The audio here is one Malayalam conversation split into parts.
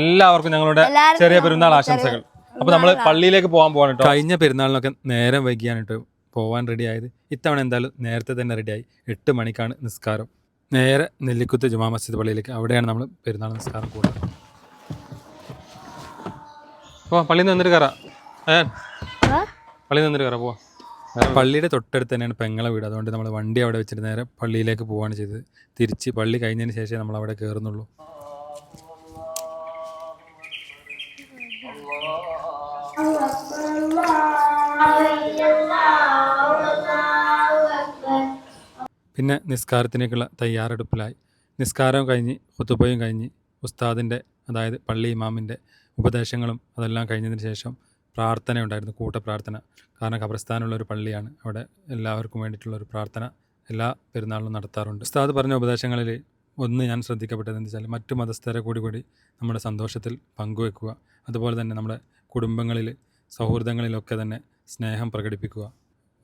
എല്ലാവർക്കും ഞങ്ങളുടെ ചെറിയ പെരുന്നാൾ ആശംസകൾ. അപ്പോൾ നമ്മൾ പള്ളിയിലേക്ക് പോകാൻ കേട്ടോ. കഴിഞ്ഞ പെരുന്നാളിനൊക്കെ നേരം വൈകിയാണ് കേട്ടോ പോകാൻ റെഡി ആയത്. ഇത്തവണ എന്തായാലും നേരത്തെ തന്നെ റെഡിയായി. 8 മണിക്കാണ് നിസ്കാരം. നേരെ നെല്ലിക്കുത്ത് ജുമാ മസ്ജിദ് പള്ളിയിലേക്ക്, അവിടെയാണ് നമ്മൾ പെരുന്നാൾ നിസ്കാരം കൂടുന്നത്. പോവാം, പള്ളിയിൽ നിന്ന് വന്നിട്ട് കയറാം. പള്ളിയിൽ നിന്നിട്ട് കയറാം, പോവാം. പള്ളിയുടെ തൊട്ടടുത്ത് തന്നെയാണ് പെങ്ങളെ വീട്. അതുകൊണ്ട് നമ്മൾ വണ്ടി അവിടെ വെച്ചിട്ട് നേരെ പള്ളിയിലേക്ക് പോവുകയാണ് ചെയ്തത്. തിരിച്ച് പള്ളി കഴിഞ്ഞതിന് ശേഷമേ നമ്മൾ അവിടെ കയറുന്നുള്ളൂ. പിന്നെ നിസ്കാരത്തിനേക്കുള്ള തയ്യാറെടുപ്പിലായി. നിസ്കാരം കഴിഞ്ഞ് ഖുതുബയും കഴിഞ്ഞ് ഉസ്താദിൻ്റെ, അതായത് പള്ളി ഇമാമിൻ്റെ ഉപദേശങ്ങളും അതെല്ലാം കഴിഞ്ഞതിന് ശേഷം പ്രാർത്ഥന ഉണ്ടായിരുന്നു, കൂട്ടപ്രാർത്ഥന. കാരണം ഖബർസ്ഥാനുള്ള ഒരു പള്ളിയാണ്, അവിടെ എല്ലാവർക്കും വേണ്ടിയിട്ടുള്ളൊരു പ്രാർത്ഥന എല്ലാ പെരുന്നാളിലും നടത്താറുണ്ട്. ഉസ്താദ് പറഞ്ഞ ഉപദേശങ്ങളിൽ ഒന്ന് ഞാൻ ശ്രദ്ധിക്കപ്പെട്ടത് എന്താ വെച്ചാൽ, മറ്റു മതസ്ഥരെ കൂടി നമ്മുടെ സന്തോഷത്തിൽ പങ്കുവെക്കുക. അതുപോലെ തന്നെ നമ്മുടെ കുടുംബങ്ങളിൽ, സൗഹൃദങ്ങളിലൊക്കെ തന്നെ സ്നേഹം പ്രകടിപ്പിക്കുക.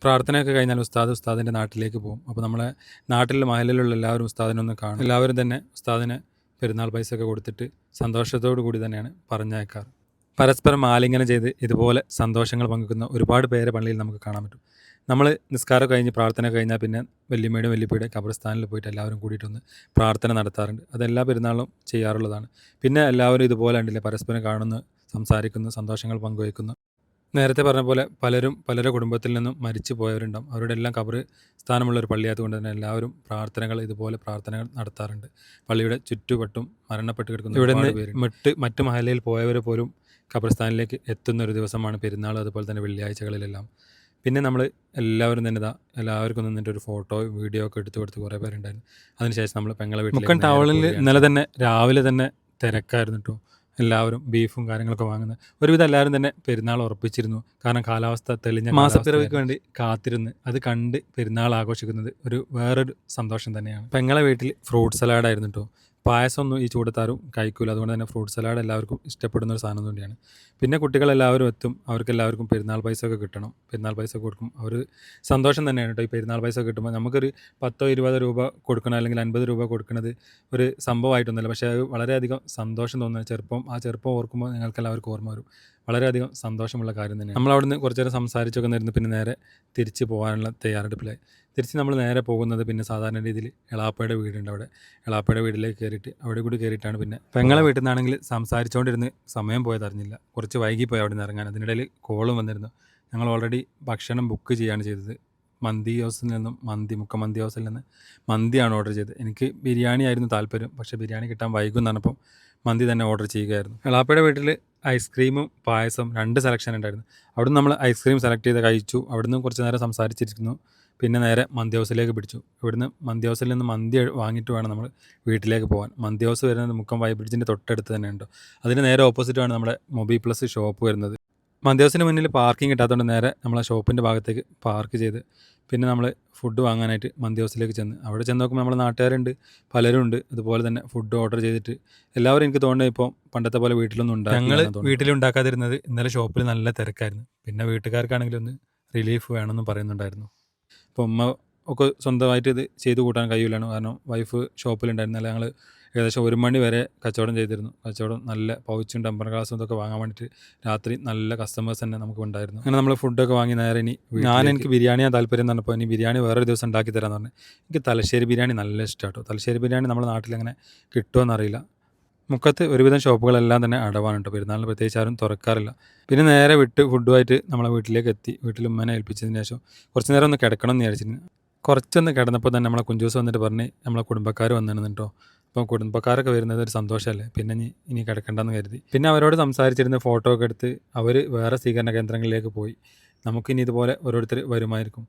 പ്രാർത്ഥനയൊക്കെ കഴിഞ്ഞാൽ ഉസ്താദിൻ്റെ നാട്ടിലേക്ക് പോകും. അപ്പോൾ നമ്മളെ നാട്ടിലെ മഹലിലുള്ള എല്ലാവരും ഉസ്താദിനൊന്ന് കാണും. എല്ലാവരും തന്നെ ഉസ്താദിന് പെരുന്നാൾ പൈസ ഒക്കെ കൊടുത്തിട്ട് സന്തോഷത്തോടു കൂടി തന്നെയാണ് പറഞ്ഞയക്കാറ്. പരസ്പരം ആലിംഗനം ചെയ്ത് ഇതുപോലെ സന്തോഷങ്ങൾ പങ്കുവെക്കുന്ന ഒരുപാട് പേരെ പള്ളിയിൽ നമുക്ക് കാണാൻ പറ്റും. നമ്മൾ നിസ്കാരം കഴിഞ്ഞ് പ്രാർത്ഥന കഴിഞ്ഞാൽ പിന്നെ വല്യമ്മയുടെ വല്യപ്പയുടെ ഖബർസ്ഥാനിൽ പോയിട്ട് എല്ലാവരും കൂടിയിട്ടൊന്ന് പ്രാർത്ഥന നടത്താറുണ്ട്. അതെല്ലാ പെരുന്നാളും ചെയ്യാറുള്ളതാണ്. പിന്നെ എല്ലാവരും ഇതുപോലെ ഉണ്ടല്ലേ, പരസ്പരം കാണുന്നു, സംസാരിക്കുന്നു, സന്തോഷങ്ങൾ പങ്കുവയ്ക്കുന്നു. നേരത്തെ പറഞ്ഞ പോലെ പലരുടെ കുടുംബത്തിൽ നിന്നും മരിച്ചു പോയവരുണ്ടാവും. അവരുടെ എല്ലാം ഖബർ സ്ഥാനമുള്ള ഒരു പള്ളിയായതുകൊണ്ട് തന്നെ എല്ലാവരും ഇതുപോലെ പ്രാർത്ഥനകൾ നടത്താറുണ്ട്. പള്ളിയുടെ ചുറ്റുവട്ടും മരണപ്പെട്ട് കിടക്കുന്നു ഇവിടെ നിന്ന് മറ്റു മഹലയിൽ പോയവർ പോലും ഖബർസ്ഥാനിലേക്ക് എത്തുന്ന ഒരു ദിവസമാണ് പെരുന്നാൾ, അതുപോലെ തന്നെ വെള്ളിയാഴ്ചകളിലെല്ലാം. പിന്നെ നമ്മൾ എല്ലാവരും തന്നെ എല്ലാവർക്കും നിന്നിട്ട് ഒരു ഫോട്ടോ വീഡിയോ ഒക്കെ എടുത്തു കൊടുത്ത് കുറേ പേരുണ്ടായിരുന്നു. അതിനുശേഷം നമ്മൾ പെങ്ങളെ വീട്ടിൽ മുക്കൻ ടൗണിൽ ഇന്നലെ തന്നെ രാവിലെ തന്നെ തിരക്കായിരുന്നു കേട്ടോ. എല്ലാവരും ബീഫും കാര്യങ്ങളൊക്കെ വാങ്ങുന്നത്. ഒരുവിധം എല്ലാവരും തന്നെ പെരുന്നാൾ ഉറപ്പിച്ചിരുന്നു. കാരണം കാലാവസ്ഥ തെളിഞ്ഞ മാസപ്പിറവിക്ക് വേണ്ടി കാത്തിരുന്ന് അത് കണ്ട് പെരുന്നാൾ ആഘോഷിക്കുന്നത് വേറൊരു സന്തോഷം തന്നെയാണ്. പെങ്ങളെ വീട്ടിൽ ഫ്രൂട്ട് സലാഡായിരുന്നു കേട്ടോ. പായസമൊന്നും ഈ ചൂടത്താരും കഴിക്കൂല, അതുകൊണ്ട് തന്നെ ഫ്രൂട്ട് സലാഡ് എല്ലാവർക്കും ഇഷ്ടപ്പെടുന്ന ഒരു സാധനം തന്നെയാണ്. പിന്നെ കുട്ടികളെല്ലാവരും എത്തും, അവർക്കെല്ലാവർക്കും പെരുന്നാൾ പൈസ ഒക്കെ കിട്ടണം. പെരുന്നാൾ പൈസ കൊടുക്കും, അവർ സന്തോഷം തന്നെയാണ് കേട്ടോ. ഈ പെരുന്നാൾ പൈസ കിട്ടുമ്പോൾ നമുക്കൊരു 10-20 രൂപ കൊടുക്കണം, അല്ലെങ്കിൽ 50 രൂപ കൊടുക്കുന്നത് ഒരു സംഭവമായിട്ടൊന്നുമില്ല. പക്ഷേ അത് വളരെയധികം സന്തോഷം തോന്നുന്നത് ആ ചെറുപ്പം ഓർക്കുമ്പോൾ നിങ്ങൾക്കെല്ലാവർക്കും ഓർമ്മ വരും. വളരെയധികം സന്തോഷമുള്ള കാര്യം തന്നെയാണ്. നമ്മളവിടുന്ന് കുറച്ച് നേരം സംസാരിച്ചൊക്കെ നിരുന്ന് പിന്നെ നേരെ തിരിച്ച് പോകാനുള്ള തയ്യാറെടുപ്പിലായി. തിരിച്ച് നമ്മൾ നേരെ പോകുന്നത് പിന്നെ സാധാരണ രീതിയിൽ എളാപ്പയുടെ വീടുണ്ട്, അവിടെ എളാപ്പയുടെ വീട്ടിലേക്ക് കയറിയിട്ട് അവിടെ കൂടി കയറിയിട്ടാണ് പിന്നെ പെങ്ങളെ വീട്ടിൽ നിന്നാണെങ്കിൽ സംസാരിച്ചുകൊണ്ടിരുന്ന് സമയം പോയതറിഞ്ഞില്ല. കുറച്ച് വൈകിപ്പോയി അവിടെ നിന്ന് ഇറങ്ങാൻ. അതിനിടയിൽ കോളും വന്നിരുന്നു. ഞങ്ങൾ ഓൾറെഡി ഭക്ഷണം ബുക്ക് ചെയ്യുകയാണ് ചെയ്തത്. മുക്കമന്തി ഹൗസിൽ നിന്ന് മന്തിയാണ് ഓർഡർ ചെയ്തത്. എനിക്ക് ബിരിയാണി ആയിരുന്നു താല്പര്യം, പക്ഷേ ബിരിയാണി കിട്ടാൻ വൈകും എന്ന് പറഞ്ഞപ്പം മന്തി തന്നെ ഓർഡർ ചെയ്യുകയായിരുന്നു. എളാപ്പയുടെ വീട്ടിൽ ഐസ്ക്രീമും പായസം 2 സെലക്ഷൻ ഉണ്ടായിരുന്നു. അവിടുന്ന് നമ്മൾ ഐസ്ക്രീം സെലക്ട് ചെയ്ത് കഴിച്ചു. അവിടുന്ന് കുറച്ച് നേരം സംസാരിച്ചിരിക്കുന്നു. പിന്നെ നേരെ മന്തി ഹൗസിലേക്ക് പിടിച്ചു. ഇവിടുന്ന് മന്തി ഹൗസിൽ നിന്ന് മന്തി വാങ്ങിയിട്ട് വേണം നമ്മൾ വീട്ടിലേക്ക് പോകാൻ. മന്തി ഹൗസ് വരുന്നത് മുക്കം വൈബ്രിഡ്ജിൻ്റെ തൊട്ടടുത്ത് തന്നെ ഉണ്ടോ. അതിന് നേരെ ഓപ്പോസിറ്റാണ് നമ്മുടെ മൊബി പ്ലസ് ഷോപ്പ് വരുന്നത്. മന്തി ഹൗസിന് മുന്നിൽ പാർക്കിംഗ് കിട്ടാത്തതുകൊണ്ട് നേരെ നമ്മളെ ഷോപ്പിൻ്റെ ഭാഗത്തേക്ക് പാർക്ക് ചെയ്ത് പിന്നെ നമ്മൾ ഫുഡ് വാങ്ങാനായിട്ട് മന്തി ഹൗസിലേക്ക് ചെന്ന് അവിടെ ചെന്ന് നോക്കുമ്പോൾ നമ്മുടെ നാട്ടുകാരുണ്ട്, പലരും ഉണ്ട്. അതുപോലെ തന്നെ ഫുഡ് ഓർഡർ ചെയ്തിട്ട് എല്ലാവരും എനിക്ക് തോന്നുന്നത് ഇപ്പോൾ പണ്ടത്തെ പോലെ വീട്ടിലൊന്നും ഉണ്ടാകും. ഞങ്ങൾ വീട്ടിലുണ്ടാക്കാതിരുന്നത് ഇന്നലെ ഷോപ്പിൽ നല്ല തിരക്കായിരുന്നു. പിന്നെ വീട്ടുകാർക്കാണെങ്കിലും ഒന്ന് റിലീഫ് വേണമെന്ന് പറയുന്നുണ്ടായിരുന്നു. അപ്പോൾ ഉമ്മ ഒക്കെ സ്വന്തമായിട്ട് ഇത് ചെയ്ത് കൂട്ടാൻ കഴിയില്ലാണ്. കാരണം വൈഫ് ഷോപ്പിലുണ്ടായിരുന്നല്ല. ഞങ്ങൾ ഏകദേശം 1 മണി വരെ കച്ചവടം ചെയ്തിരുന്നു. കച്ചവടം നല്ല പൗച്ചും ടെമ്പർ ഗ്ലാസും ഇതൊക്കെ വാങ്ങാൻ വേണ്ടിയിട്ട് രാത്രി നല്ല കസ്റ്റമേഴ്സ് തന്നെ നമുക്ക് ഉണ്ടായിരുന്നു. അങ്ങനെ നമ്മൾ ഫുഡൊക്കെ വാങ്ങി നേരെ എനിക്ക് ബിരിയാണിയാണ് താല്പര്യം എന്ന് പറഞ്ഞപ്പോൾ ഇനി ബിരിയാണി വേറൊരു ദിവസം ഉണ്ടാക്കി തരാമെന്ന് പറഞ്ഞു. എനിക്ക് തലശ്ശേരി ബിരിയാണി നല്ല ഇഷ്ടമാട്ടോ. തലശ്ശേരി ബിരിയാണി നമ്മുടെ നാട്ടിൽ അങ്ങനെ കിട്ടുമോയെന്നറിയില്ല. മുക്കത്ത് ഒരുവിധം ഷോപ്പുകളെല്ലാം തന്നെ അടവാണ് കേട്ടോ. പെരുന്നാളിന് പ്രത്യേകിച്ച് ആരും തുറക്കാറില്ല. പിന്നെ നേരെ വീട്ടുമായിട്ട് നമ്മളെ വീട്ടിലേക്ക് എത്തി. വീട്ടിൽ ഉമ്മനെ ഏൽപ്പിച്ചതിന് ശേഷം കുറച്ച് നേരം ഒന്ന് കിടക്കണം എന്ന് വിചാരിച്ചിരുന്നു. കുറച്ചൊന്ന് കിടന്നപ്പോൾ തന്നെ നമ്മളെ കുഞ്ചൂസ് വന്നിട്ട് പറഞ്ഞ് നമ്മളെ കുടുംബക്കാർ വന്നിരുന്നു കേട്ടോ. അപ്പോൾ കുടുംബക്കാരൊക്കെ വരുന്നത് ഒരു സന്തോഷമല്ലേ, പിന്നെ ഇനി കിടക്കണ്ടെന്ന് കരുതി. പിന്നെ അവരോട് സംസാരിച്ചിരുന്ന് ഫോട്ടോ ഒക്കെ എടുത്ത് അവർ വേറെ സ്വീകരണ കേന്ദ്രങ്ങളിലേക്ക് പോയി. നമുക്കിനി ഇതുപോലെ ഓരോരുത്തർ വരുമായിരിക്കും.